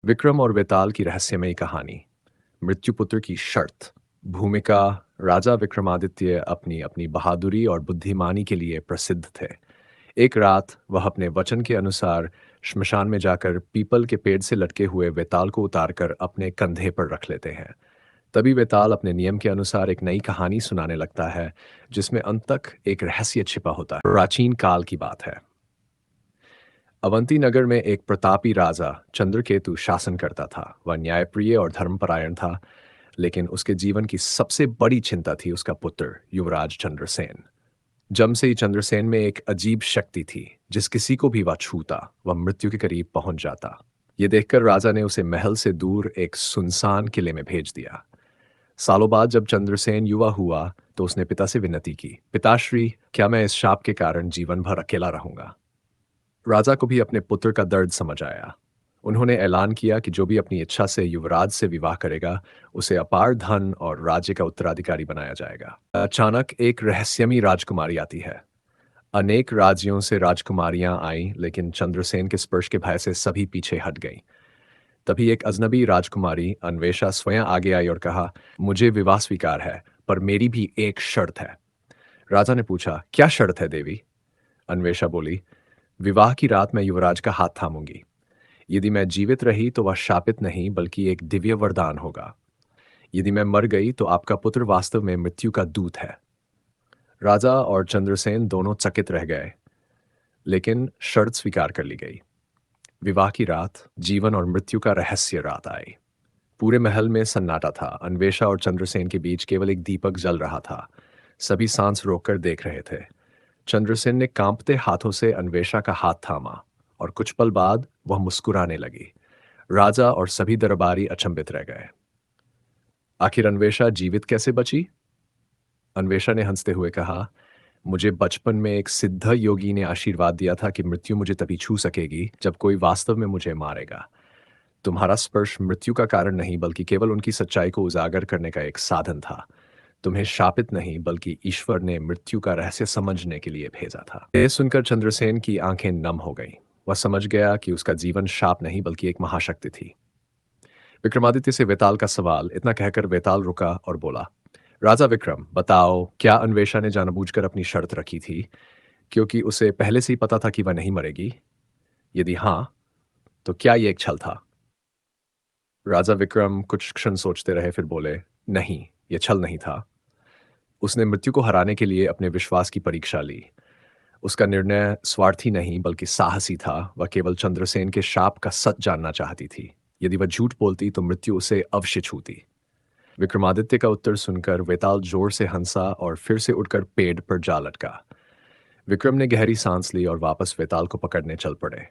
विक्रम और वेताल की रहस्यमयी कहानी। मृत्युपुत्र की शर्त। भूमिका। राजा विक्रमादित्य अपनी अपनी बहादुरी और बुद्धिमानी के लिए प्रसिद्ध थे। एक रात वह अपने वचन के अनुसार श्मशान में जाकर पीपल के पेड़ से लटके हुए वेताल को उतारकर अपने कंधे पर रख लेते हैं। तभी वेताल अपने नियम के अनुसार एक नई कहानी सुनाने लगता है, जिसमें अंत तक एक रहस्य छिपा होता है। प्राचीन काल की बात है। अवंती नगर में एक प्रतापी राजा चंद्रकेतु शासन करता था। वह न्यायप्रिय और धर्मपरायण था, लेकिन उसके जीवन की सबसे बड़ी चिंता थी उसका पुत्र युवराज चंद्रसेन। जमसेई चंद्रसेन में एक अजीब शक्ति थी, जिस किसी को भी वह छूता वह मृत्यु के करीब पहुंच जाता। ये देखकर राजा ने उसे महल से दूर एक सुनसान किले में भेज दिया। सालों बाद जब चंद्रसेन युवा हुआ तो उसने पिता से विनती की, पिताश्री, क्या मैं इस शाप के कारण जीवन भर अकेला रहूंगा? राजा को भी अपने पुत्र का दर्द समझ आया। उन्होंने ऐलान किया कि जो भी अपनी इच्छा से युवराज से विवाह करेगा, उसे अपार धन और राज्य का उत्तराधिकारी बनाया जाएगा। अचानक एक रहस्यमयी राजकुमारी आती है। अनेक राज्यों से राजकुमारियां आईं, लेकिन चंद्रसेन के स्पर्श के भय से सभी पीछे हट गईं। तभी एक अजनबी राजकुमारी अन्वेषा स्वयं आगे आई और कहा, मुझे विवाह स्वीकार है, पर मेरी भी एक शर्त है। राजा ने पूछा, क्या शर्त है देवी? अन्वेषा बोली, विवाह की रात मैं युवराज का हाथ थामूंगी। यदि मैं जीवित रही तो वह शापित नहीं बल्कि एक दिव्य वरदान होगा। यदि मैं मर गई तो आपका पुत्र वास्तव में मृत्यु का दूत है। राजा और चंद्रसेन दोनों चकित रह गए, लेकिन शर्त स्वीकार कर ली गई। विवाह की रात जीवन और मृत्यु का रहस्य रात आई। पूरे महल में सन्नाटा था। अन्वेषा और चंद्रसेन के बीच केवल एक दीपक जल रहा था। सभी सांस रोककर देख रहे थे। चंद्रसेन ने कांपते हाथों से अन्वेषा का हाथ थामा और कुछ पल बाद वह मुस्कुराने लगी। राजा और सभी दरबारी अचंभित रह गए। आखिर अन्वेषा जीवित कैसे बची? अन्वेषा ने हंसते हुए कहा, मुझे बचपन में एक सिद्ध योगी ने आशीर्वाद दिया था कि मृत्यु मुझे तभी छू सकेगी जब कोई वास्तव में मुझे मारेगा। तुम्हारा स्पर्श मृत्यु का कारण नहीं बल्कि केवल उनकी सच्चाई को उजागर करने का एक साधन था। तुम्हें शापित नहीं बल्कि ईश्वर ने मृत्यु का रहस्य समझने के लिए भेजा था। यह सुनकर चंद्रसेन की आंखें नम हो गईं। वह समझ गया कि उसका जीवन शाप नहीं बल्कि एक महाशक्ति थी। विक्रमादित्य से वेताल का सवाल। इतना कहकर वेताल रुका और बोला, राजा विक्रम, बताओ, क्या अन्वेषा ने जानबूझकर अपनी शर्त रखी थी क्योंकि उसे पहले से ही पता था कि वह नहीं मरेगी? यदि हाँ, तो क्या ये एक छल था? राजा विक्रम कुछ क्षण सोचते रहे, फिर बोले, नहीं, यह छल नहीं था। उसने मृत्यु को हराने के लिए अपने विश्वास की परीक्षा ली। उसका निर्णय स्वार्थी नहीं बल्कि साहसी था। वह केवल चंद्रसेन के शाप का सच जानना चाहती थी। यदि वह झूठ बोलती तो मृत्यु उसे अवश्य छूती। विक्रमादित्य का उत्तर सुनकर वेताल जोर से हंसा और फिर से उठकर पेड़ पर जा लटका। विक्रम ने गहरी सांस ली और वापस वेताल को पकड़ने चल पड़े।